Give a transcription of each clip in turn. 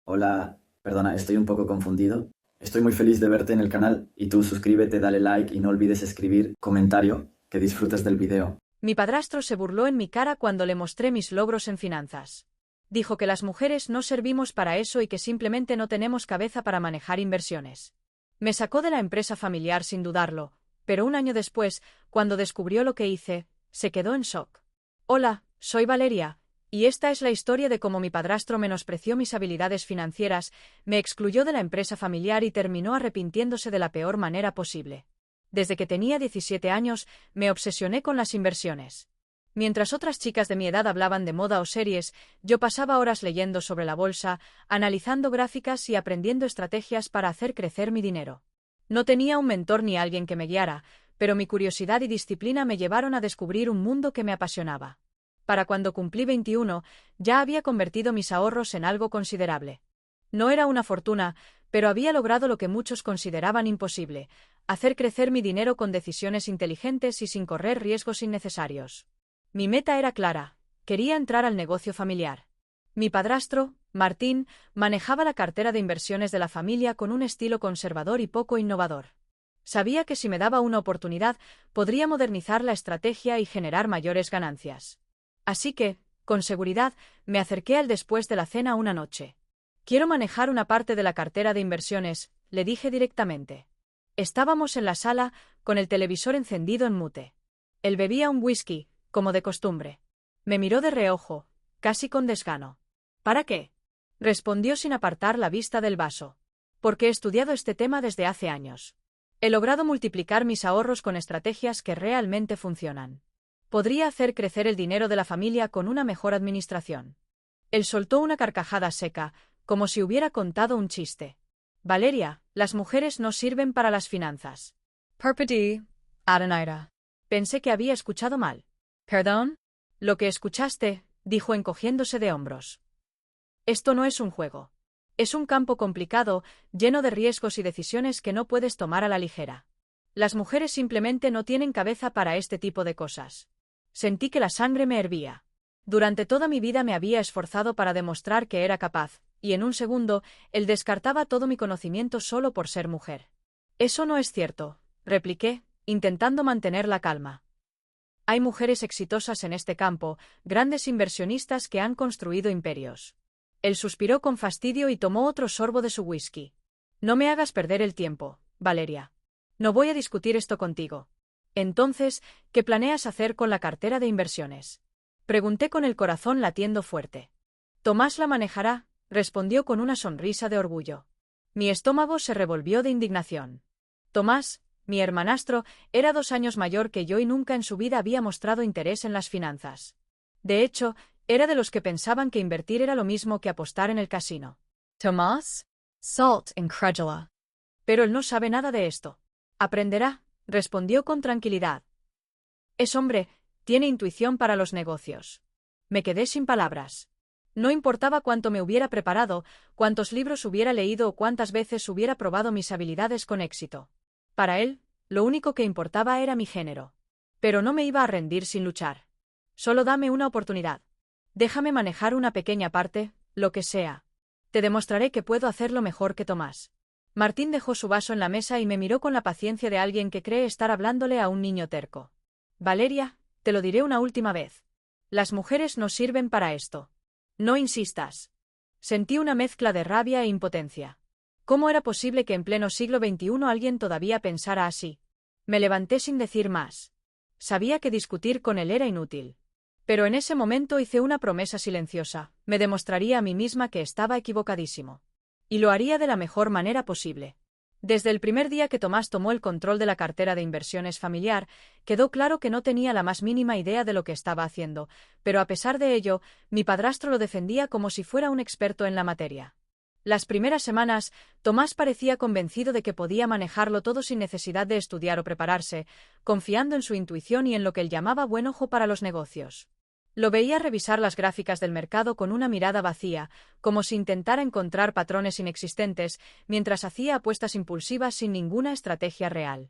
Hola, perdona, estoy un poco confundido. Estoy muy feliz de verte en el canal y tú suscríbete, dale like y no olvides escribir comentario, que disfrutes del video. Mi padrastro se burló en mi cara cuando le mostré mis logros en finanzas. Dijo que las mujeres no servimos para eso y que simplemente no tenemos cabeza para manejar inversiones. Me sacó de la empresa familiar sin dudarlo, pero un año después, cuando descubrió lo que hice, se quedó en shock. Hola, soy Valeria, y esta es la historia de cómo mi padrastro menospreció mis habilidades financieras, me excluyó de la empresa familiar y terminó arrepintiéndose de la peor manera posible. Desde que tenía 17 años, me obsesioné con las inversiones. Mientras otras chicas de mi edad hablaban de moda o series, yo pasaba horas leyendo sobre la bolsa, analizando gráficas y aprendiendo estrategias para hacer crecer mi dinero. No tenía un mentor ni alguien que me guiara, pero mi curiosidad y disciplina me llevaron a descubrir un mundo que me apasionaba. Para cuando cumplí 21, ya había convertido mis ahorros en algo considerable. No era una fortuna, pero había logrado lo que muchos consideraban imposible: hacer crecer mi dinero con decisiones inteligentes y sin correr riesgos innecesarios. Mi meta era clara: quería entrar al negocio familiar. Mi padrastro, Martín, manejaba la cartera de inversiones de la familia con un estilo conservador y poco innovador. Sabía que si me daba una oportunidad, podría modernizar la estrategia y generar mayores ganancias. Así que, con seguridad, me acerqué al después de la cena una noche. Quiero manejar una parte de la cartera de inversiones, le dije directamente. Estábamos en la sala, con el televisor encendido en mute. Él bebía un whisky, como de costumbre. Me miró de reojo, casi con desgano. ¿Para qué?, respondió sin apartar la vista del vaso. Porque he estudiado este tema desde hace años. He logrado multiplicar mis ahorros con estrategias que realmente funcionan. Podría hacer crecer el dinero de la familia con una mejor administración. Él soltó una carcajada seca, como si hubiera contado un chiste. Valeria, las mujeres no sirven para las finanzas. Perpeti, Adanaira. Pensé que había escuchado mal. ¿Perdón? Lo que escuchaste, dijo encogiéndose de hombros. Esto no es un juego. Es un campo complicado, lleno de riesgos y decisiones que no puedes tomar a la ligera. Las mujeres simplemente no tienen cabeza para este tipo de cosas. Sentí que la sangre me hervía. Durante toda mi vida me había esforzado para demostrar que era capaz, y en un segundo, él descartaba todo mi conocimiento solo por ser mujer. Eso no es cierto, repliqué, intentando mantener la calma. Hay mujeres exitosas en este campo, grandes inversionistas que han construido imperios. Él suspiró con fastidio y tomó otro sorbo de su whisky. No me hagas perder el tiempo, Valeria. No voy a discutir esto contigo. Entonces, ¿qué planeas hacer con la cartera de inversiones?, pregunté con el corazón latiendo fuerte. Tomás la manejará, respondió con una sonrisa de orgullo. Mi estómago se revolvió de indignación. Tomás, mi hermanastro, era 2 años mayor que yo y nunca en su vida había mostrado interés en las finanzas. De hecho, era de los que pensaban que invertir era lo mismo que apostar en el casino. Tomás, Salt incrédula. Pero él no sabe nada de esto. Aprenderá, respondió con tranquilidad. Es hombre, tiene intuición para los negocios. Me quedé sin palabras. No importaba cuánto me hubiera preparado, cuántos libros hubiera leído o cuántas veces hubiera probado mis habilidades con éxito. Para él, lo único que importaba era mi género. Pero no me iba a rendir sin luchar. Solo dame una oportunidad. Déjame manejar una pequeña parte, lo que sea. Te demostraré que puedo hacerlo mejor que Tomás. Martín dejó su vaso en la mesa y me miró con la paciencia de alguien que cree estar hablándole a un niño terco. Valeria, te lo diré una última vez. Las mujeres no sirven para esto. No insistas. Sentí una mezcla de rabia e impotencia. ¿Cómo era posible que en pleno siglo XXI alguien todavía pensara así? Me levanté sin decir más. Sabía que discutir con él era inútil. Pero en ese momento hice una promesa silenciosa: me demostraría a mí misma que estaba equivocadísimo. Y lo haría de la mejor manera posible. Desde el primer día que Tomás tomó el control de la cartera de inversiones familiar, quedó claro que no tenía la más mínima idea de lo que estaba haciendo, pero a pesar de ello, mi padrastro lo defendía como si fuera un experto en la materia. Las primeras semanas, Tomás parecía convencido de que podía manejarlo todo sin necesidad de estudiar o prepararse, confiando en su intuición y en lo que él llamaba buen ojo para los negocios. Lo veía revisar las gráficas del mercado con una mirada vacía, como si intentara encontrar patrones inexistentes, mientras hacía apuestas impulsivas sin ninguna estrategia real.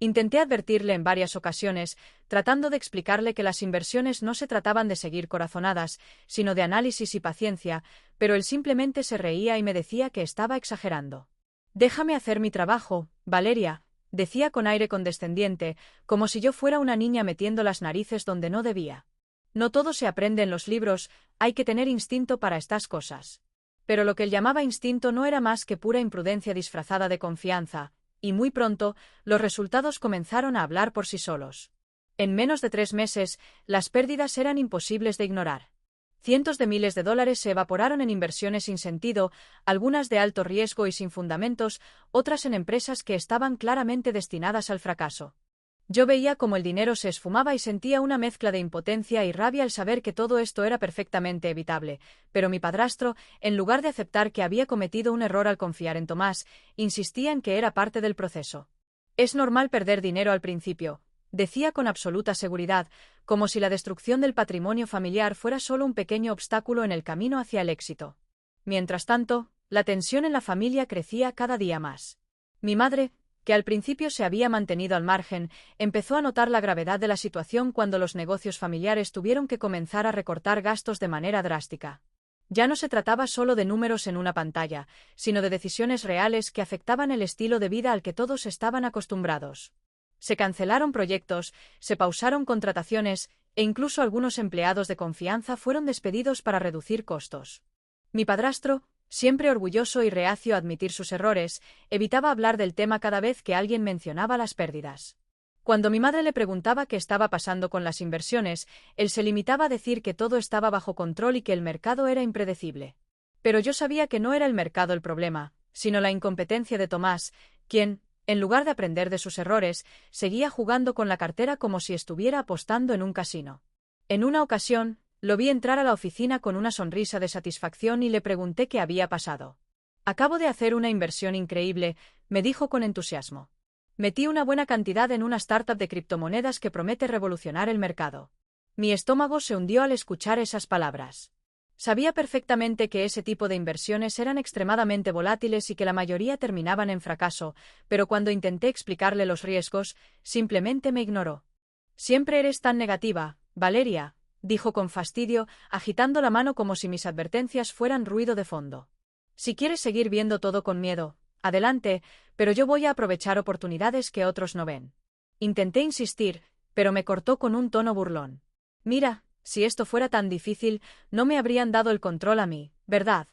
Intenté advertirle en varias ocasiones, tratando de explicarle que las inversiones no se trataban de seguir corazonadas, sino de análisis y paciencia, pero él simplemente se reía y me decía que estaba exagerando. «Déjame hacer mi trabajo, Valeria», decía con aire condescendiente, como si yo fuera una niña metiendo las narices donde no debía. No todo se aprende en los libros, hay que tener instinto para estas cosas. Pero lo que él llamaba instinto no era más que pura imprudencia disfrazada de confianza, y muy pronto, los resultados comenzaron a hablar por sí solos. En menos de 3 meses, las pérdidas eran imposibles de ignorar. Cientos de miles de dólares se evaporaron en inversiones sin sentido, algunas de alto riesgo y sin fundamentos, otras en empresas que estaban claramente destinadas al fracaso. Yo veía cómo el dinero se esfumaba y sentía una mezcla de impotencia y rabia al saber que todo esto era perfectamente evitable, pero mi padrastro, en lugar de aceptar que había cometido un error al confiar en Tomás, insistía en que era parte del proceso. «Es normal perder dinero al principio», decía con absoluta seguridad, como si la destrucción del patrimonio familiar fuera solo un pequeño obstáculo en el camino hacia el éxito. Mientras tanto, la tensión en la familia crecía cada día más. Mi madre, que al principio se había mantenido al margen, empezó a notar la gravedad de la situación cuando los negocios familiares tuvieron que comenzar a recortar gastos de manera drástica. Ya no se trataba solo de números en una pantalla, sino de decisiones reales que afectaban el estilo de vida al que todos estaban acostumbrados. Se cancelaron proyectos, se pausaron contrataciones, e incluso algunos empleados de confianza fueron despedidos para reducir costos. Mi padrastro, siempre orgulloso y reacio a admitir sus errores, evitaba hablar del tema cada vez que alguien mencionaba las pérdidas. Cuando mi madre le preguntaba qué estaba pasando con las inversiones, él se limitaba a decir que todo estaba bajo control y que el mercado era impredecible. Pero yo sabía que no era el mercado el problema, sino la incompetencia de Tomás, quien, en lugar de aprender de sus errores, seguía jugando con la cartera como si estuviera apostando en un casino. En una ocasión, lo vi entrar a la oficina con una sonrisa de satisfacción y le pregunté qué había pasado. «Acabo de hacer una inversión increíble», me dijo con entusiasmo. «Metí una buena cantidad en una startup de criptomonedas que promete revolucionar el mercado». Mi estómago se hundió al escuchar esas palabras. Sabía perfectamente que ese tipo de inversiones eran extremadamente volátiles y que la mayoría terminaban en fracaso, pero cuando intenté explicarle los riesgos, simplemente me ignoró. «Siempre eres tan negativa, Valeria», dijo con fastidio, agitando la mano como si mis advertencias fueran ruido de fondo. «Si quieres seguir viendo todo con miedo, adelante, pero yo voy a aprovechar oportunidades que otros no ven». Intenté insistir, pero me cortó con un tono burlón. «Mira, si esto fuera tan difícil, no me habrían dado el control a mí, ¿verdad?».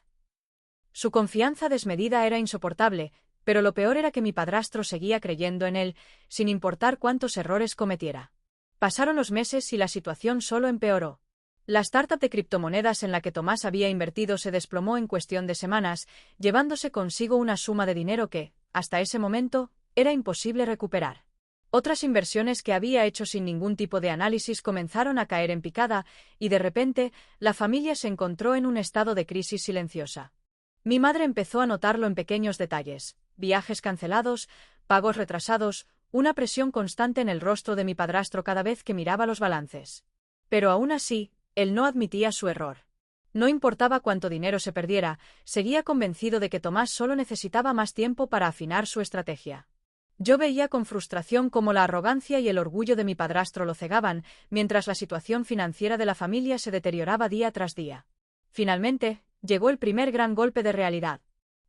Su confianza desmedida era insoportable, pero lo peor era que mi padrastro seguía creyendo en él, sin importar cuántos errores cometiera. Pasaron los meses y la situación solo empeoró. La startup de criptomonedas en la que Tomás había invertido se desplomó en cuestión de semanas, llevándose consigo una suma de dinero que, hasta ese momento, era imposible recuperar. Otras inversiones que había hecho sin ningún tipo de análisis comenzaron a caer en picada, y de repente, la familia se encontró en un estado de crisis silenciosa. Mi madre empezó a notarlo en pequeños detalles: viajes cancelados, pagos retrasados, una presión constante en el rostro de mi padrastro cada vez que miraba los balances. Pero aún así, él no admitía su error. No importaba cuánto dinero se perdiera, seguía convencido de que Tomás solo necesitaba más tiempo para afinar su estrategia. Yo veía con frustración cómo la arrogancia y el orgullo de mi padrastro lo cegaban, mientras la situación financiera de la familia se deterioraba día tras día. Finalmente, llegó el primer gran golpe de realidad.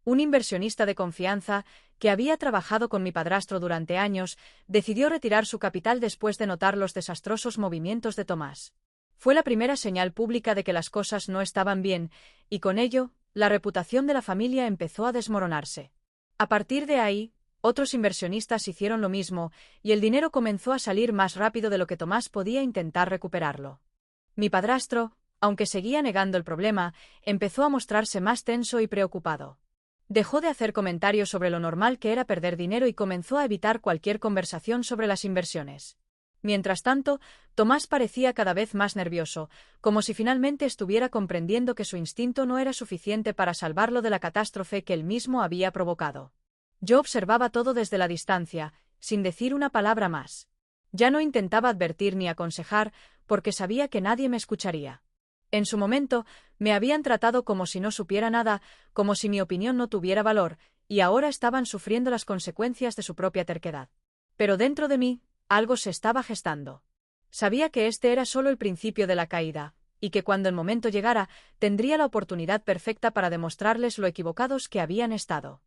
Un inversionista de confianza, que había trabajado con mi padrastro durante años, decidió retirar su capital después de notar los desastrosos movimientos de Tomás. Fue la primera señal pública de que las cosas no estaban bien, y con ello, la reputación de la familia empezó a desmoronarse. A partir de ahí, otros inversionistas hicieron lo mismo, y el dinero comenzó a salir más rápido de lo que Tomás podía intentar recuperarlo. Mi padrastro, aunque seguía negando el problema, empezó a mostrarse más tenso y preocupado. Dejó de hacer comentarios sobre lo normal que era perder dinero y comenzó a evitar cualquier conversación sobre las inversiones. Mientras tanto, Tomás parecía cada vez más nervioso, como si finalmente estuviera comprendiendo que su instinto no era suficiente para salvarlo de la catástrofe que él mismo había provocado. Yo observaba todo desde la distancia, sin decir una palabra más. Ya no intentaba advertir ni aconsejar, porque sabía que nadie me escucharía. En su momento, me habían tratado como si no supiera nada, como si mi opinión no tuviera valor, y ahora estaban sufriendo las consecuencias de su propia terquedad. Pero dentro de mí, algo se estaba gestando. Sabía que este era solo el principio de la caída, y que cuando el momento llegara, tendría la oportunidad perfecta para demostrarles lo equivocados que habían estado.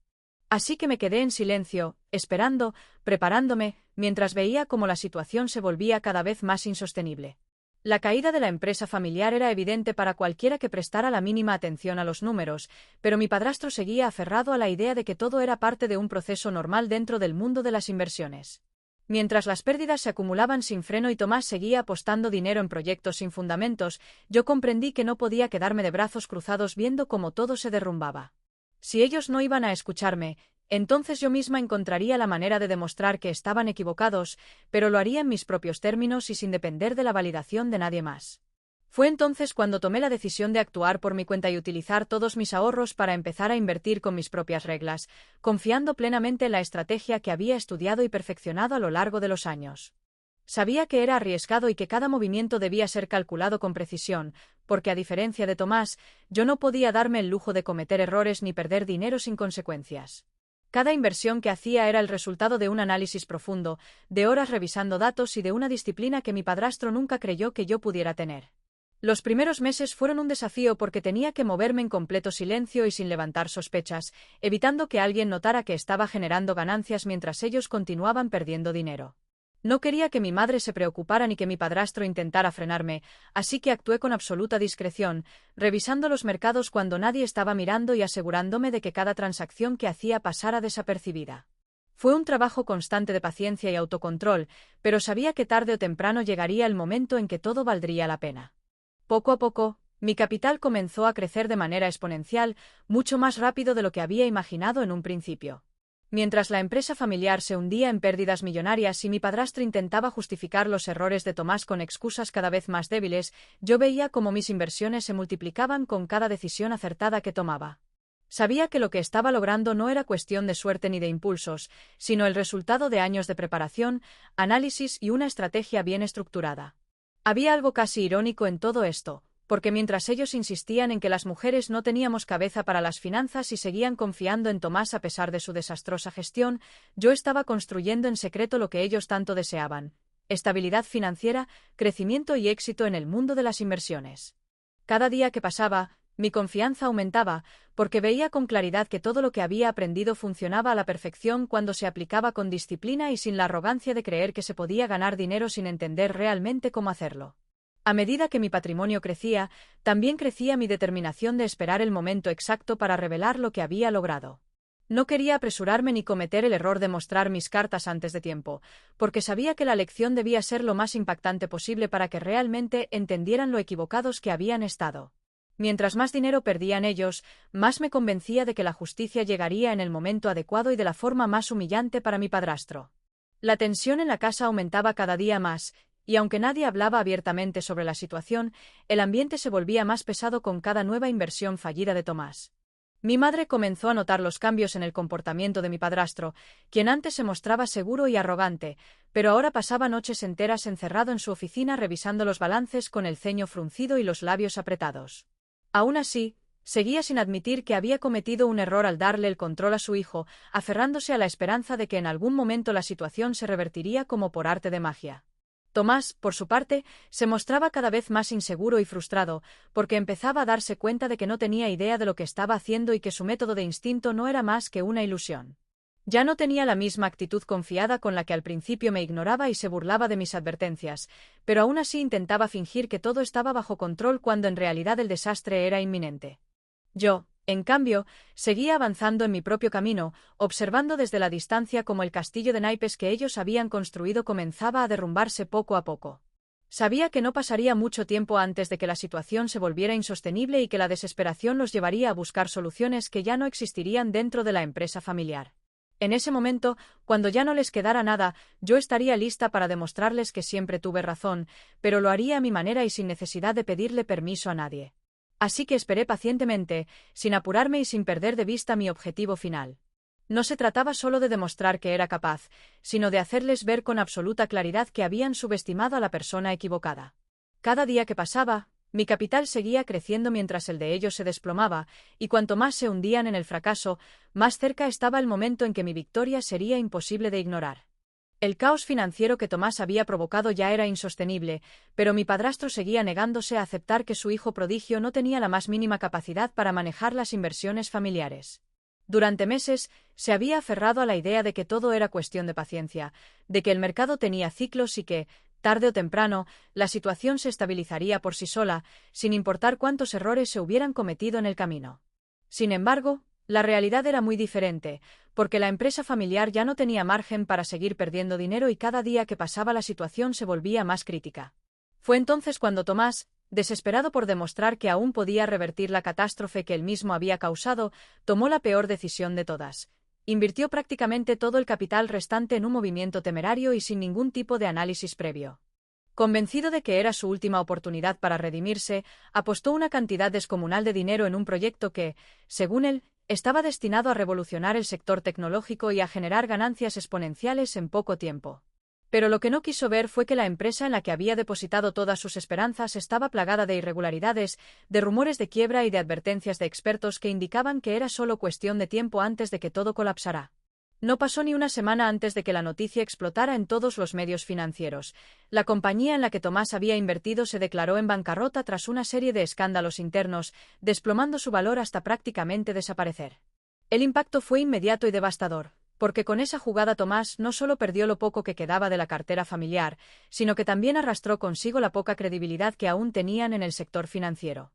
Así que me quedé en silencio, esperando, preparándome, mientras veía cómo la situación se volvía cada vez más insostenible. La caída de la empresa familiar era evidente para cualquiera que prestara la mínima atención a los números, pero mi padrastro seguía aferrado a la idea de que todo era parte de un proceso normal dentro del mundo de las inversiones. Mientras las pérdidas se acumulaban sin freno y Tomás seguía apostando dinero en proyectos sin fundamentos, yo comprendí que no podía quedarme de brazos cruzados viendo cómo todo se derrumbaba. Si ellos no iban a escucharme, entonces yo misma encontraría la manera de demostrar que estaban equivocados, pero lo haría en mis propios términos y sin depender de la validación de nadie más. Fue entonces cuando tomé la decisión de actuar por mi cuenta y utilizar todos mis ahorros para empezar a invertir con mis propias reglas, confiando plenamente en la estrategia que había estudiado y perfeccionado a lo largo de los años. Sabía que era arriesgado y que cada movimiento debía ser calculado con precisión, porque a diferencia de Tomás, yo no podía darme el lujo de cometer errores ni perder dinero sin consecuencias. Cada inversión que hacía era el resultado de un análisis profundo, de horas revisando datos y de una disciplina que mi padrastro nunca creyó que yo pudiera tener. Los primeros meses fueron un desafío porque tenía que moverme en completo silencio y sin levantar sospechas, evitando que alguien notara que estaba generando ganancias mientras ellos continuaban perdiendo dinero. No quería que mi madre se preocupara ni que mi padrastro intentara frenarme, así que actué con absoluta discreción, revisando los mercados cuando nadie estaba mirando y asegurándome de que cada transacción que hacía pasara desapercibida. Fue un trabajo constante de paciencia y autocontrol, pero sabía que tarde o temprano llegaría el momento en que todo valdría la pena. Poco a poco, mi capital comenzó a crecer de manera exponencial, mucho más rápido de lo que había imaginado en un principio. Mientras la empresa familiar se hundía en pérdidas millonarias y mi padrastro intentaba justificar los errores de Tomás con excusas cada vez más débiles, yo veía cómo mis inversiones se multiplicaban con cada decisión acertada que tomaba. Sabía que lo que estaba logrando no era cuestión de suerte ni de impulsos, sino el resultado de años de preparación, análisis y una estrategia bien estructurada. Había algo casi irónico en todo esto, porque mientras ellos insistían en que las mujeres no teníamos cabeza para las finanzas y seguían confiando en Tomás a pesar de su desastrosa gestión, yo estaba construyendo en secreto lo que ellos tanto deseaban: estabilidad financiera, crecimiento y éxito en el mundo de las inversiones. Cada día que pasaba, mi confianza aumentaba, porque veía con claridad que todo lo que había aprendido funcionaba a la perfección cuando se aplicaba con disciplina y sin la arrogancia de creer que se podía ganar dinero sin entender realmente cómo hacerlo. A medida que mi patrimonio crecía, también crecía mi determinación de esperar el momento exacto para revelar lo que había logrado. No quería apresurarme ni cometer el error de mostrar mis cartas antes de tiempo, porque sabía que la lección debía ser lo más impactante posible para que realmente entendieran lo equivocados que habían estado. Mientras más dinero perdían ellos, más me convencía de que la justicia llegaría en el momento adecuado y de la forma más humillante para mi padrastro. La tensión en la casa aumentaba cada día más, y aunque nadie hablaba abiertamente sobre la situación, el ambiente se volvía más pesado con cada nueva inversión fallida de Tomás. Mi madre comenzó a notar los cambios en el comportamiento de mi padrastro, quien antes se mostraba seguro y arrogante, pero ahora pasaba noches enteras encerrado en su oficina revisando los balances con el ceño fruncido y los labios apretados. Aún así, seguía sin admitir que había cometido un error al darle el control a su hijo, aferrándose a la esperanza de que en algún momento la situación se revertiría como por arte de magia. Tomás, por su parte, se mostraba cada vez más inseguro y frustrado, porque empezaba a darse cuenta de que no tenía idea de lo que estaba haciendo y que su método de instinto no era más que una ilusión. Ya no tenía la misma actitud confiada con la que al principio me ignoraba y se burlaba de mis advertencias, pero aún así intentaba fingir que todo estaba bajo control cuando en realidad el desastre era inminente. Yo, en cambio, seguía avanzando en mi propio camino, observando desde la distancia cómo el castillo de naipes que ellos habían construido comenzaba a derrumbarse poco a poco. Sabía que no pasaría mucho tiempo antes de que la situación se volviera insostenible y que la desesperación los llevaría a buscar soluciones que ya no existirían dentro de la empresa familiar. En ese momento, cuando ya no les quedara nada, yo estaría lista para demostrarles que siempre tuve razón, pero lo haría a mi manera y sin necesidad de pedirle permiso a nadie. Así que esperé pacientemente, sin apurarme y sin perder de vista mi objetivo final. No se trataba solo de demostrar que era capaz, sino de hacerles ver con absoluta claridad que habían subestimado a la persona equivocada. Cada día que pasaba, mi capital seguía creciendo mientras el de ellos se desplomaba, y cuanto más se hundían en el fracaso, más cerca estaba el momento en que mi victoria sería imposible de ignorar. El caos financiero que Tomás había provocado ya era insostenible, pero mi padrastro seguía negándose a aceptar que su hijo prodigio no tenía la más mínima capacidad para manejar las inversiones familiares. Durante meses, se había aferrado a la idea de que todo era cuestión de paciencia, de que el mercado tenía ciclos y que, tarde o temprano, la situación se estabilizaría por sí sola, sin importar cuántos errores se hubieran cometido en el camino. Sin embargo, la realidad era muy diferente, porque la empresa familiar ya no tenía margen para seguir perdiendo dinero y cada día que pasaba la situación se volvía más crítica. Fue entonces cuando Tomás, desesperado por demostrar que aún podía revertir la catástrofe que él mismo había causado, tomó la peor decisión de todas. Invirtió prácticamente todo el capital restante en un movimiento temerario y sin ningún tipo de análisis previo. Convencido de que era su última oportunidad para redimirse, apostó una cantidad descomunal de dinero en un proyecto que, según él, estaba destinado a revolucionar el sector tecnológico y a generar ganancias exponenciales en poco tiempo. Pero lo que no quiso ver fue que la empresa en la que había depositado todas sus esperanzas estaba plagada de irregularidades, de rumores de quiebra y de advertencias de expertos que indicaban que era solo cuestión de tiempo antes de que todo colapsara. No pasó ni una semana antes de que la noticia explotara en todos los medios financieros. La compañía en la que Tomás había invertido se declaró en bancarrota tras una serie de escándalos internos, desplomando su valor hasta prácticamente desaparecer. El impacto fue inmediato y devastador, porque con esa jugada Tomás no solo perdió lo poco que quedaba de la cartera familiar, sino que también arrastró consigo la poca credibilidad que aún tenían en el sector financiero.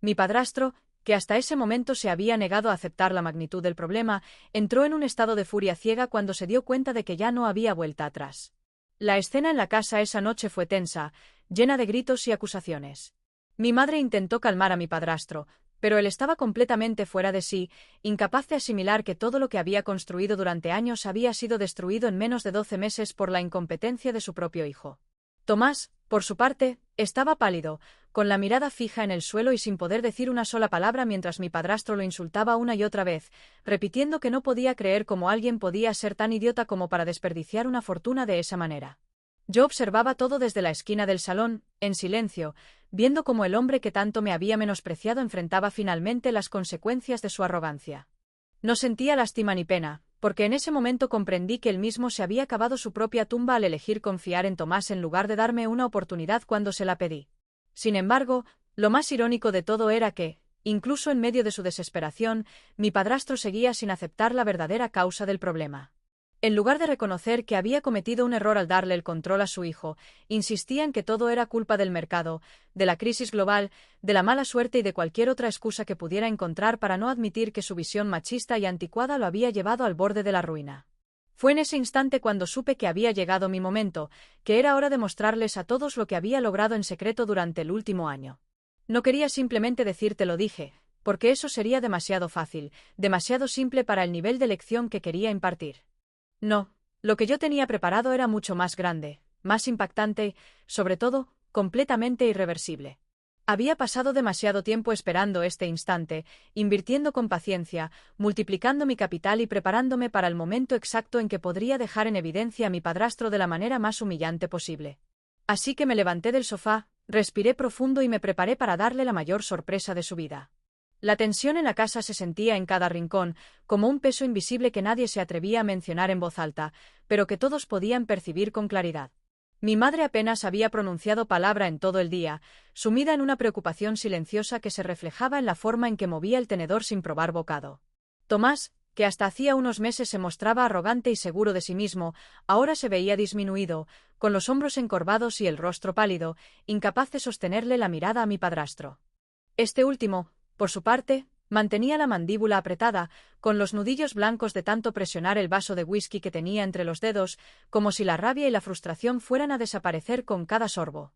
Mi padrastro, que hasta ese momento se había negado a aceptar la magnitud del problema, entró en un estado de furia ciega cuando se dio cuenta de que ya no había vuelta atrás. La escena en la casa esa noche fue tensa, llena de gritos y acusaciones. Mi madre intentó calmar a mi padrastro, pero él estaba completamente fuera de sí, incapaz de asimilar que todo lo que había construido durante años había sido destruido en menos de 12 meses por la incompetencia de su propio hijo. Tomás, por su parte, estaba pálido, con la mirada fija en el suelo y sin poder decir una sola palabra mientras mi padrastro lo insultaba una y otra vez, repitiendo que no podía creer cómo alguien podía ser tan idiota como para desperdiciar una fortuna de esa manera. Yo observaba todo desde la esquina del salón, en silencio, viendo cómo el hombre que tanto me había menospreciado enfrentaba finalmente las consecuencias de su arrogancia. No sentía lástima ni pena, porque en ese momento comprendí que él mismo se había cavado su propia tumba al elegir confiar en Tomás en lugar de darme una oportunidad cuando se la pedí. Sin embargo, lo más irónico de todo era que, incluso en medio de su desesperación, mi padrastro seguía sin aceptar la verdadera causa del problema. En lugar de reconocer que había cometido un error al darle el control a su hijo, insistía en que todo era culpa del mercado, de la crisis global, de la mala suerte y de cualquier otra excusa que pudiera encontrar para no admitir que su visión machista y anticuada lo había llevado al borde de la ruina. Fue en ese instante cuando supe que había llegado mi momento, que era hora de mostrarles a todos lo que había logrado en secreto durante el último año. No quería simplemente decirte lo dije, porque eso sería demasiado fácil, demasiado simple para el nivel de lección que quería impartir. No, lo que yo tenía preparado era mucho más grande, más impactante, sobre todo, completamente irreversible. Había pasado demasiado tiempo esperando este instante, invirtiendo con paciencia, multiplicando mi capital y preparándome para el momento exacto en que podría dejar en evidencia a mi padrastro de la manera más humillante posible. Así que me levanté del sofá, respiré profundo y me preparé para darle la mayor sorpresa de su vida. La tensión en la casa se sentía en cada rincón, como un peso invisible que nadie se atrevía a mencionar en voz alta, pero que todos podían percibir con claridad. Mi madre apenas había pronunciado palabra en todo el día, sumida en una preocupación silenciosa que se reflejaba en la forma en que movía el tenedor sin probar bocado. Tomás, que hasta hacía unos meses se mostraba arrogante y seguro de sí mismo, ahora se veía disminuido, con los hombros encorvados y el rostro pálido, incapaz de sostenerle la mirada a mi padrastro. Este último, por su parte, mantenía la mandíbula apretada, con los nudillos blancos de tanto presionar el vaso de whisky que tenía entre los dedos, como si la rabia y la frustración fueran a desaparecer con cada sorbo.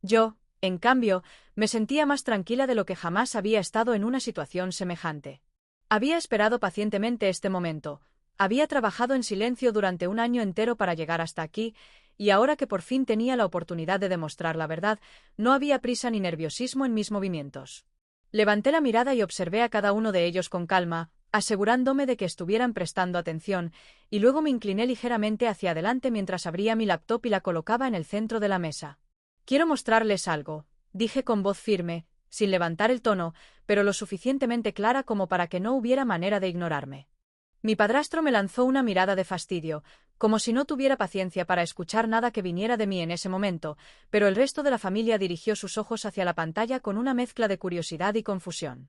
Yo, en cambio, me sentía más tranquila de lo que jamás había estado en una situación semejante. Había esperado pacientemente este momento, había trabajado en silencio durante un año entero para llegar hasta aquí, y ahora que por fin tenía la oportunidad de demostrar la verdad, no había prisa ni nerviosismo en mis movimientos. Levanté la mirada y observé a cada uno de ellos con calma, asegurándome de que estuvieran prestando atención, y luego me incliné ligeramente hacia adelante mientras abría mi laptop y la colocaba en el centro de la mesa. «Quiero mostrarles algo», dije con voz firme, sin levantar el tono, pero lo suficientemente clara como para que no hubiera manera de ignorarme. Mi padrastro me lanzó una mirada de fastidio, como si no tuviera paciencia para escuchar nada que viniera de mí en ese momento, pero el resto de la familia dirigió sus ojos hacia la pantalla con una mezcla de curiosidad y confusión.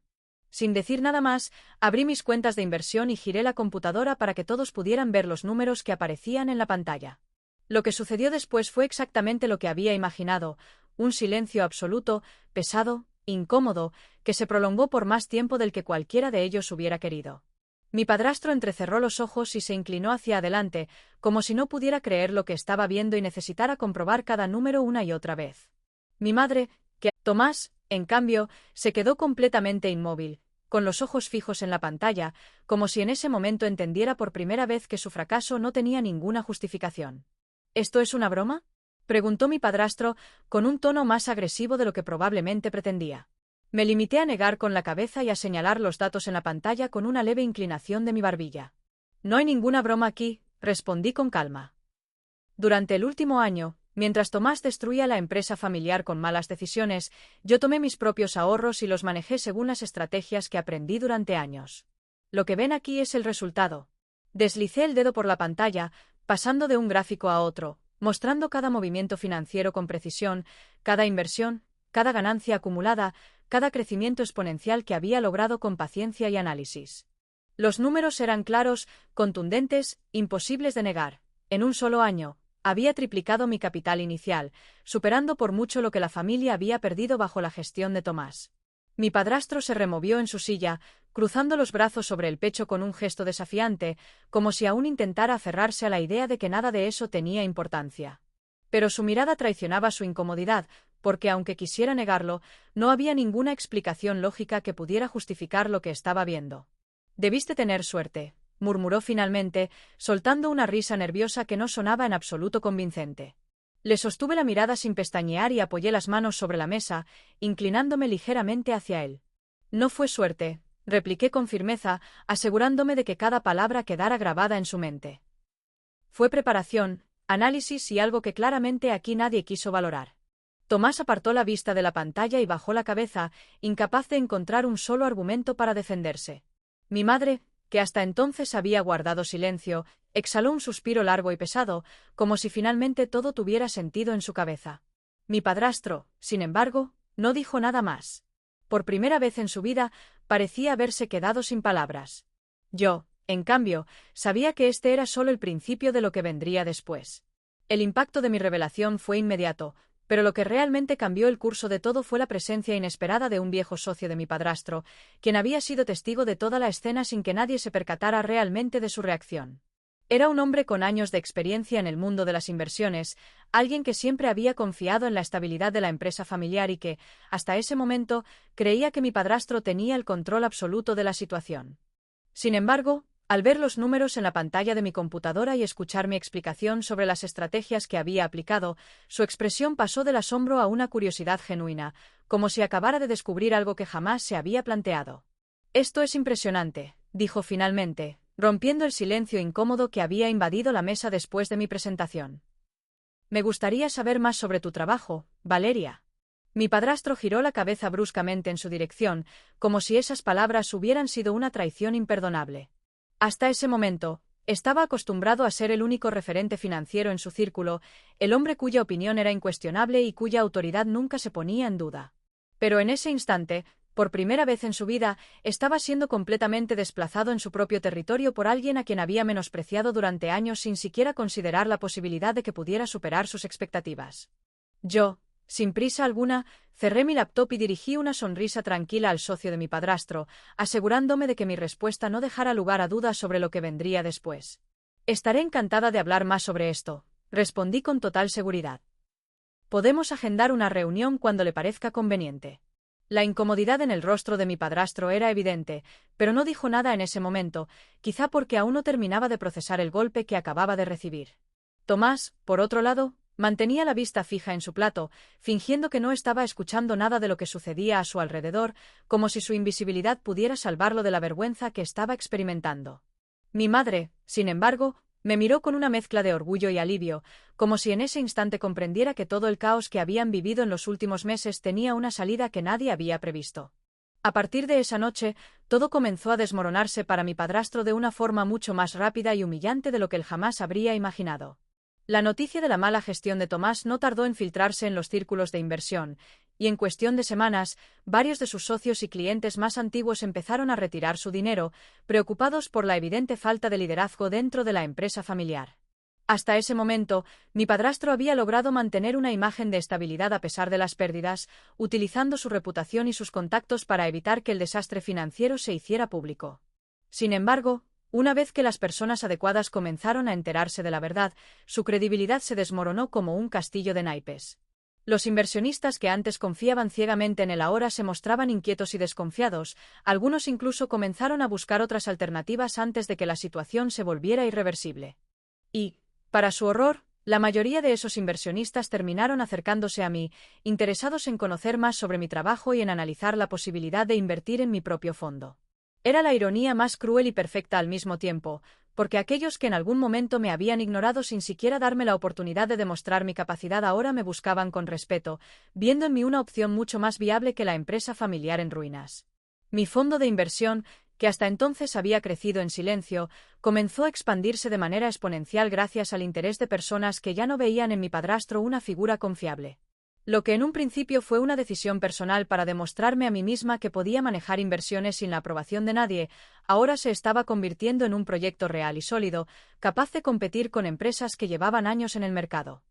Sin decir nada más, abrí mis cuentas de inversión y giré la computadora para que todos pudieran ver los números que aparecían en la pantalla. Lo que sucedió después fue exactamente lo que había imaginado, un silencio absoluto, pesado, incómodo, que se prolongó por más tiempo del que cualquiera de ellos hubiera querido. Mi padrastro entrecerró los ojos y se inclinó hacia adelante, como si no pudiera creer lo que estaba viendo y necesitara comprobar cada número una y otra vez. Mi madre, Tomás, en cambio, se quedó completamente inmóvil, con los ojos fijos en la pantalla, como si en ese momento entendiera por primera vez que su fracaso no tenía ninguna justificación. ¿Esto es una broma?, preguntó mi padrastro, con un tono más agresivo de lo que probablemente pretendía. Me limité a negar con la cabeza y a señalar los datos en la pantalla con una leve inclinación de mi barbilla. No hay ninguna broma aquí, respondí con calma. Durante el último año, mientras Tomás destruía la empresa familiar con malas decisiones, yo tomé mis propios ahorros y los manejé según las estrategias que aprendí durante años. Lo que ven aquí es el resultado. Deslicé el dedo por la pantalla, pasando de un gráfico a otro, mostrando cada movimiento financiero con precisión, cada inversión, cada ganancia acumulada, cada crecimiento exponencial que había logrado con paciencia y análisis. Los números eran claros, contundentes, imposibles de negar. En un solo año, había triplicado mi capital inicial, superando por mucho lo que la familia había perdido bajo la gestión de Tomás. Mi padrastro se removió en su silla, cruzando los brazos sobre el pecho con un gesto desafiante, como si aún intentara aferrarse a la idea de que nada de eso tenía importancia. Pero su mirada traicionaba su incomodidad, porque aunque quisiera negarlo, no había ninguna explicación lógica que pudiera justificar lo que estaba viendo. «Debiste tener suerte», murmuró finalmente, soltando una risa nerviosa que no sonaba en absoluto convincente. Le sostuve la mirada sin pestañear y apoyé las manos sobre la mesa, inclinándome ligeramente hacia él. «No fue suerte», repliqué con firmeza, asegurándome de que cada palabra quedara grabada en su mente. «Fue preparación, análisis y algo que claramente aquí nadie quiso valorar». Tomás apartó la vista de la pantalla y bajó la cabeza, incapaz de encontrar un solo argumento para defenderse. Mi madre, que hasta entonces había guardado silencio, exhaló un suspiro largo y pesado, como si finalmente todo tuviera sentido en su cabeza. Mi padrastro, sin embargo, no dijo nada más. Por primera vez en su vida, parecía haberse quedado sin palabras. Yo, en cambio, sabía que este era solo el principio de lo que vendría después. El impacto de mi revelación fue inmediato, pero lo que realmente cambió el curso de todo fue la presencia inesperada de un viejo socio de mi padrastro, quien había sido testigo de toda la escena sin que nadie se percatara realmente de su reacción. Era un hombre con años de experiencia en el mundo de las inversiones, alguien que siempre había confiado en la estabilidad de la empresa familiar y que, hasta ese momento, creía que mi padrastro tenía el control absoluto de la situación. Sin embargo, al ver los números en la pantalla de mi computadora y escuchar mi explicación sobre las estrategias que había aplicado, su expresión pasó del asombro a una curiosidad genuina, como si acabara de descubrir algo que jamás se había planteado. «Esto es impresionante», dijo finalmente, rompiendo el silencio incómodo que había invadido la mesa después de mi presentación. «Me gustaría saber más sobre tu trabajo, Valeria». Mi padrastro giró la cabeza bruscamente en su dirección, como si esas palabras hubieran sido una traición imperdonable. Hasta ese momento, estaba acostumbrado a ser el único referente financiero en su círculo, el hombre cuya opinión era incuestionable y cuya autoridad nunca se ponía en duda. Pero en ese instante, por primera vez en su vida, estaba siendo completamente desplazado en su propio territorio por alguien a quien había menospreciado durante años sin siquiera considerar la posibilidad de que pudiera superar sus expectativas. Yo, sin prisa alguna, cerré mi laptop y dirigí una sonrisa tranquila al socio de mi padrastro, asegurándome de que mi respuesta no dejara lugar a dudas sobre lo que vendría después. «Estaré encantada de hablar más sobre esto», respondí con total seguridad. «Podemos agendar una reunión cuando le parezca conveniente». La incomodidad en el rostro de mi padrastro era evidente, pero no dijo nada en ese momento, quizá porque aún no terminaba de procesar el golpe que acababa de recibir. Tomás, por otro lado, mantenía la vista fija en su plato, fingiendo que no estaba escuchando nada de lo que sucedía a su alrededor, como si su invisibilidad pudiera salvarlo de la vergüenza que estaba experimentando. Mi madre, sin embargo, me miró con una mezcla de orgullo y alivio, como si en ese instante comprendiera que todo el caos que habían vivido en los últimos meses tenía una salida que nadie había previsto. A partir de esa noche, todo comenzó a desmoronarse para mi padrastro de una forma mucho más rápida y humillante de lo que él jamás habría imaginado. La noticia de la mala gestión de Tomás no tardó en filtrarse en los círculos de inversión, y en cuestión de semanas, varios de sus socios y clientes más antiguos empezaron a retirar su dinero, preocupados por la evidente falta de liderazgo dentro de la empresa familiar. Hasta ese momento, mi padrastro había logrado mantener una imagen de estabilidad a pesar de las pérdidas, utilizando su reputación y sus contactos para evitar que el desastre financiero se hiciera público. Sin embargo, una vez que las personas adecuadas comenzaron a enterarse de la verdad, su credibilidad se desmoronó como un castillo de naipes. Los inversionistas que antes confiaban ciegamente en él ahora se mostraban inquietos y desconfiados, algunos incluso comenzaron a buscar otras alternativas antes de que la situación se volviera irreversible. Y, para su horror, la mayoría de esos inversionistas terminaron acercándose a mí, interesados en conocer más sobre mi trabajo y en analizar la posibilidad de invertir en mi propio fondo. Era la ironía más cruel y perfecta al mismo tiempo, porque aquellos que en algún momento me habían ignorado sin siquiera darme la oportunidad de demostrar mi capacidad ahora me buscaban con respeto, viendo en mí una opción mucho más viable que la empresa familiar en ruinas. Mi fondo de inversión, que hasta entonces había crecido en silencio, comenzó a expandirse de manera exponencial gracias al interés de personas que ya no veían en mi padrastro una figura confiable. Lo que en un principio fue una decisión personal para demostrarme a mí misma que podía manejar inversiones sin la aprobación de nadie, ahora se estaba convirtiendo en un proyecto real y sólido, capaz de competir con empresas que llevaban años en el mercado.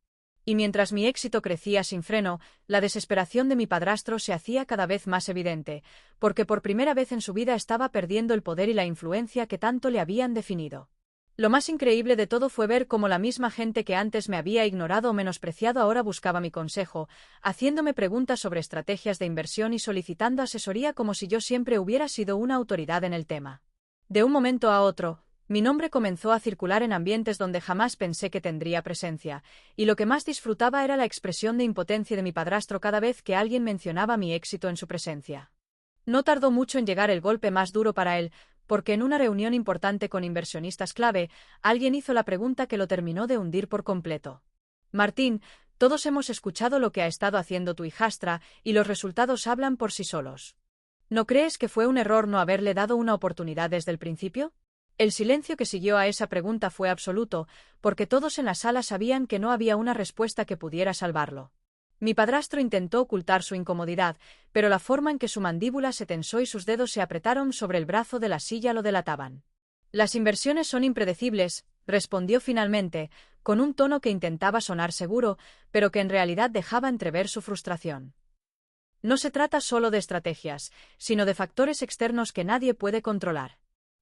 Y mientras mi éxito crecía sin freno, la desesperación de mi padrastro se hacía cada vez más evidente, porque por primera vez en su vida estaba perdiendo el poder y la influencia que tanto le habían definido. Lo más increíble de todo fue ver cómo la misma gente que antes me había ignorado o menospreciado ahora buscaba mi consejo, haciéndome preguntas sobre estrategias de inversión y solicitando asesoría como si yo siempre hubiera sido una autoridad en el tema. De un momento a otro, mi nombre comenzó a circular en ambientes donde jamás pensé que tendría presencia, y lo que más disfrutaba era la expresión de impotencia de mi padrastro cada vez que alguien mencionaba mi éxito en su presencia. No tardó mucho en llegar el golpe más duro para él, porque en una reunión importante con inversionistas clave, alguien hizo la pregunta que lo terminó de hundir por completo. Martín, todos hemos escuchado lo que ha estado haciendo tu hijastra, y los resultados hablan por sí solos. ¿No crees que fue un error no haberle dado una oportunidad desde el principio? El silencio que siguió a esa pregunta fue absoluto, porque todos en la sala sabían que no había una respuesta que pudiera salvarlo. Mi padrastro intentó ocultar su incomodidad, pero la forma en que su mandíbula se tensó y sus dedos se apretaron sobre el brazo de la silla lo delataban. Las inversiones son impredecibles, respondió finalmente, con un tono que intentaba sonar seguro, pero que en realidad dejaba entrever su frustración. No se trata solo de estrategias, sino de factores externos que nadie puede controlar.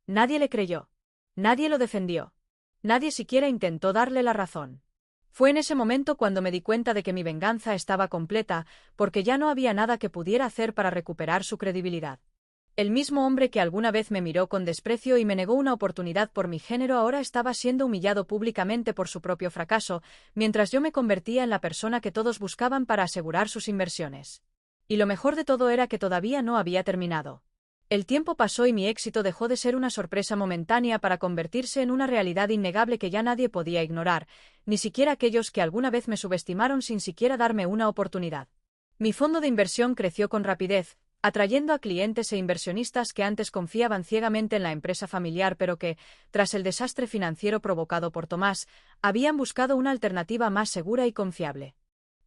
Nadie le creyó. Nadie lo defendió. Nadie siquiera intentó darle la razón. Fue en ese momento cuando me di cuenta de que mi venganza estaba completa, porque ya no había nada que pudiera hacer para recuperar su credibilidad. El mismo hombre que alguna vez me miró con desprecio y me negó una oportunidad por mi género ahora estaba siendo humillado públicamente por su propio fracaso, mientras yo me convertía en la persona que todos buscaban para asegurar sus inversiones. Y lo mejor de todo era que todavía no había terminado. El tiempo pasó y mi éxito dejó de ser una sorpresa momentánea para convertirse en una realidad innegable que ya nadie podía ignorar, ni siquiera aquellos que alguna vez me subestimaron sin siquiera darme una oportunidad. Mi fondo de inversión creció con rapidez, atrayendo a clientes e inversionistas que antes confiaban ciegamente en la empresa familiar pero que, tras el desastre financiero provocado por Tomás, habían buscado una alternativa más segura y confiable.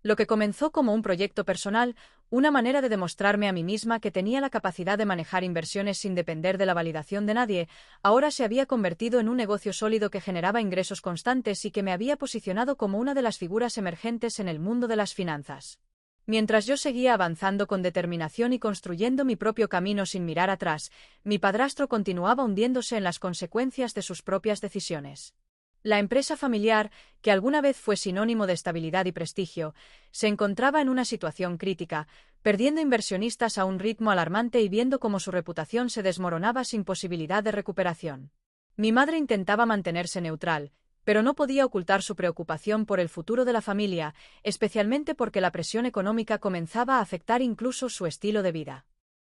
Lo que comenzó como un proyecto personal, una manera de demostrarme a mí misma que tenía la capacidad de manejar inversiones sin depender de la validación de nadie, ahora se había convertido en un negocio sólido que generaba ingresos constantes y que me había posicionado como una de las figuras emergentes en el mundo de las finanzas. Mientras yo seguía avanzando con determinación y construyendo mi propio camino sin mirar atrás, mi padrastro continuaba hundiéndose en las consecuencias de sus propias decisiones. La empresa familiar, que alguna vez fue sinónimo de estabilidad y prestigio, se encontraba en una situación crítica, perdiendo inversionistas a un ritmo alarmante y viendo cómo su reputación se desmoronaba sin posibilidad de recuperación. Mi madre intentaba mantenerse neutral, pero no podía ocultar su preocupación por el futuro de la familia, especialmente porque la presión económica comenzaba a afectar incluso su estilo de vida.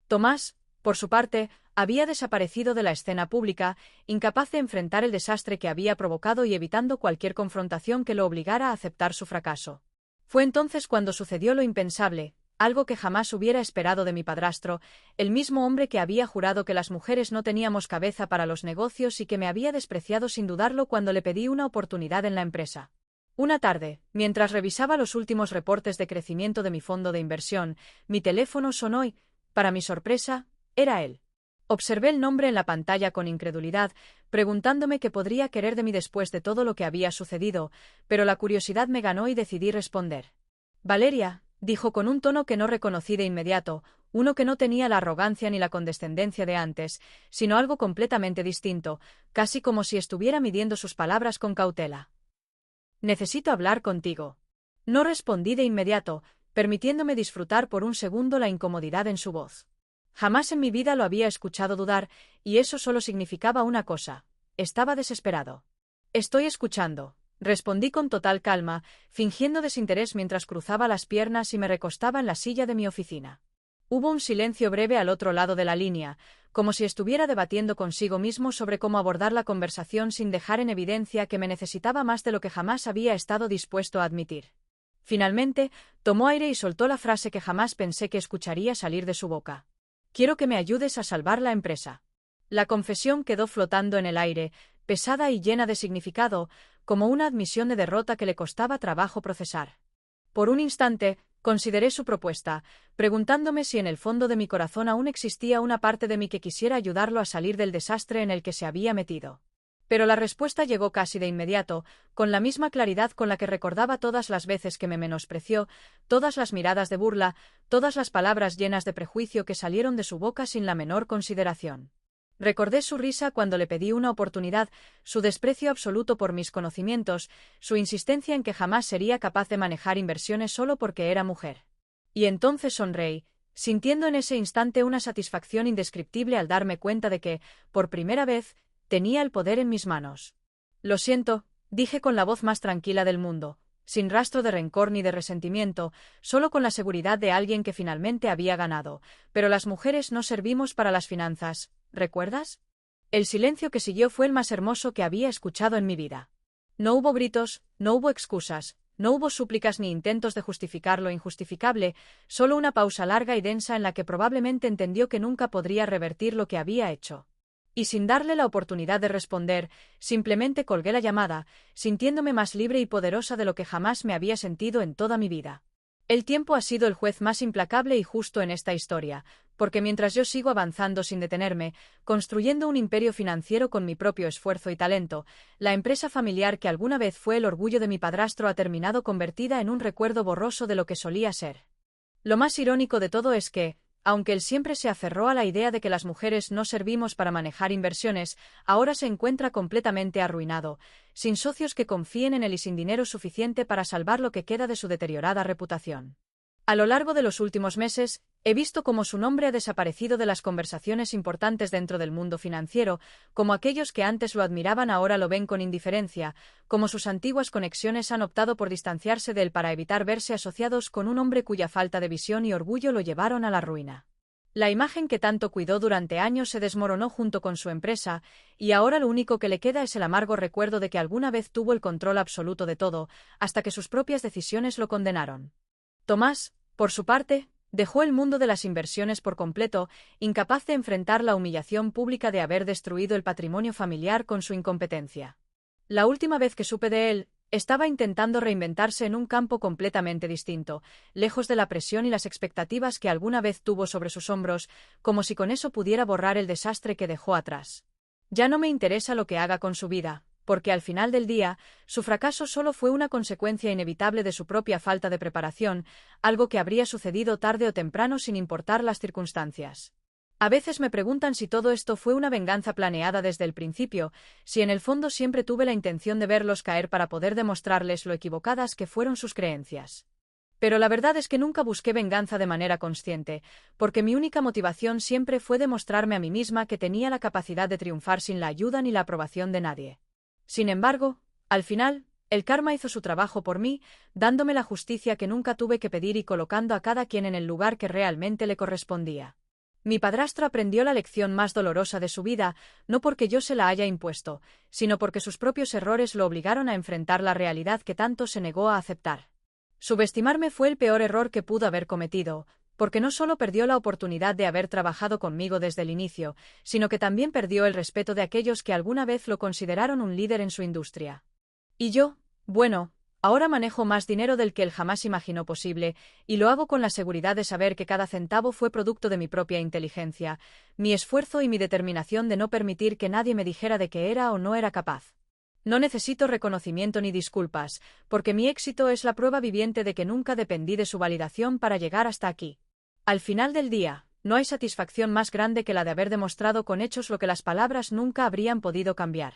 Tomás, por su parte, había desaparecido de la escena pública, incapaz de enfrentar el desastre que había provocado y evitando cualquier confrontación que lo obligara a aceptar su fracaso. Fue entonces cuando sucedió lo impensable. algo que jamás hubiera esperado de mi padrastro, el mismo hombre que había jurado que las mujeres no teníamos cabeza para los negocios y que me había despreciado sin dudarlo cuando le pedí una oportunidad en la empresa. Una tarde, mientras revisaba los últimos reportes de crecimiento de mi fondo de inversión, mi teléfono sonó y, para mi sorpresa, era él. Observé el nombre en la pantalla con incredulidad, preguntándome qué podría querer de mí después de todo lo que había sucedido, pero la curiosidad me ganó y decidí responder. Valeria, dijo con un tono que no reconocí de inmediato, uno que no tenía la arrogancia ni la condescendencia de antes, sino algo completamente distinto, casi como si estuviera midiendo sus palabras con cautela. Necesito hablar contigo. No respondí de inmediato, permitiéndome disfrutar por un segundo la incomodidad en su voz. Jamás en mi vida lo había escuchado dudar, y eso solo significaba una cosa: estaba desesperado. Estoy escuchando, respondí con total calma, fingiendo desinterés mientras cruzaba las piernas y me recostaba en la silla de mi oficina. Hubo un silencio breve al otro lado de la línea, como si estuviera debatiendo consigo mismo sobre cómo abordar la conversación sin dejar en evidencia que me necesitaba más de lo que jamás había estado dispuesto a admitir. Finalmente, tomó aire y soltó la frase que jamás pensé que escucharía salir de su boca. Quiero que me ayudes a salvar la empresa. La confesión quedó flotando en el aire, pesada y llena de significado, como una admisión de derrota que le costaba trabajo procesar. Por un instante, consideré su propuesta, preguntándome si en el fondo de mi corazón aún existía una parte de mí que quisiera ayudarlo a salir del desastre en el que se había metido. Pero la respuesta llegó casi de inmediato, con la misma claridad con la que recordaba todas las veces que me menospreció, todas las miradas de burla, todas las palabras llenas de prejuicio que salieron de su boca sin la menor consideración. Recordé su risa cuando le pedí una oportunidad, su desprecio absoluto por mis conocimientos, su insistencia en que jamás sería capaz de manejar inversiones solo porque era mujer. Y entonces sonreí, sintiendo en ese instante una satisfacción indescriptible al darme cuenta de que, por primera vez, tenía el poder en mis manos. Lo siento, dije con la voz más tranquila del mundo, sin rastro de rencor ni de resentimiento, solo con la seguridad de alguien que finalmente había ganado. Pero las mujeres no servimos para las finanzas, ¿recuerdas? El silencio que siguió fue el más hermoso que había escuchado en mi vida. No hubo gritos, no hubo excusas, no hubo súplicas ni intentos de justificar lo injustificable, solo una pausa larga y densa en la que probablemente entendió que nunca podría revertir lo que había hecho. Y sin darle la oportunidad de responder, simplemente colgué la llamada, sintiéndome más libre y poderosa de lo que jamás me había sentido en toda mi vida. El tiempo ha sido el juez más implacable y justo en esta historia, porque mientras yo sigo avanzando sin detenerme, construyendo un imperio financiero con mi propio esfuerzo y talento, la empresa familiar que alguna vez fue el orgullo de mi padrastro ha terminado convertida en un recuerdo borroso de lo que solía ser. Lo más irónico de todo es que, aunque él siempre se aferró a la idea de que las mujeres no servimos para manejar inversiones, ahora se encuentra completamente arruinado, sin socios que confíen en él y sin dinero suficiente para salvar lo que queda de su deteriorada reputación. A lo largo de los últimos meses, he visto cómo su nombre ha desaparecido de las conversaciones importantes dentro del mundo financiero, como aquellos que antes lo admiraban ahora lo ven con indiferencia, como sus antiguas conexiones han optado por distanciarse de él para evitar verse asociados con un hombre cuya falta de visión y orgullo lo llevaron a la ruina. La imagen que tanto cuidó durante años se desmoronó junto con su empresa, y ahora lo único que le queda es el amargo recuerdo de que alguna vez tuvo el control absoluto de todo, hasta que sus propias decisiones lo condenaron. Tomás, por su parte, dejó el mundo de las inversiones por completo, incapaz de enfrentar la humillación pública de haber destruido el patrimonio familiar con su incompetencia. La última vez que supe de él, estaba intentando reinventarse en un campo completamente distinto, lejos de la presión y las expectativas que alguna vez tuvo sobre sus hombros, como si con eso pudiera borrar el desastre que dejó atrás. Ya no me interesa lo que haga con su vida, porque al final del día, su fracaso solo fue una consecuencia inevitable de su propia falta de preparación, algo que habría sucedido tarde o temprano sin importar las circunstancias. A veces me preguntan si todo esto fue una venganza planeada desde el principio, si en el fondo siempre tuve la intención de verlos caer para poder demostrarles lo equivocadas que fueron sus creencias. Pero la verdad es que nunca busqué venganza de manera consciente, porque mi única motivación siempre fue demostrarme a mí misma que tenía la capacidad de triunfar sin la ayuda ni la aprobación de nadie. Sin embargo, al final, el karma hizo su trabajo por mí, dándome la justicia que nunca tuve que pedir y colocando a cada quien en el lugar que realmente le correspondía. Mi padrastro aprendió la lección más dolorosa de su vida, no porque yo se la haya impuesto, sino porque sus propios errores lo obligaron a enfrentar la realidad que tanto se negó a aceptar. Subestimarme fue el peor error que pudo haber cometido, porque no solo perdió la oportunidad de haber trabajado conmigo desde el inicio, sino que también perdió el respeto de aquellos que alguna vez lo consideraron un líder en su industria. Y yo, bueno, ahora manejo más dinero del que él jamás imaginó posible, y lo hago con la seguridad de saber que cada centavo fue producto de mi propia inteligencia, mi esfuerzo y mi determinación de no permitir que nadie me dijera de que era o no era capaz. No necesito reconocimiento ni disculpas, porque mi éxito es la prueba viviente de que nunca dependí de su validación para llegar hasta aquí. Al final del día, no hay satisfacción más grande que la de haber demostrado con hechos lo que las palabras nunca habrían podido cambiar.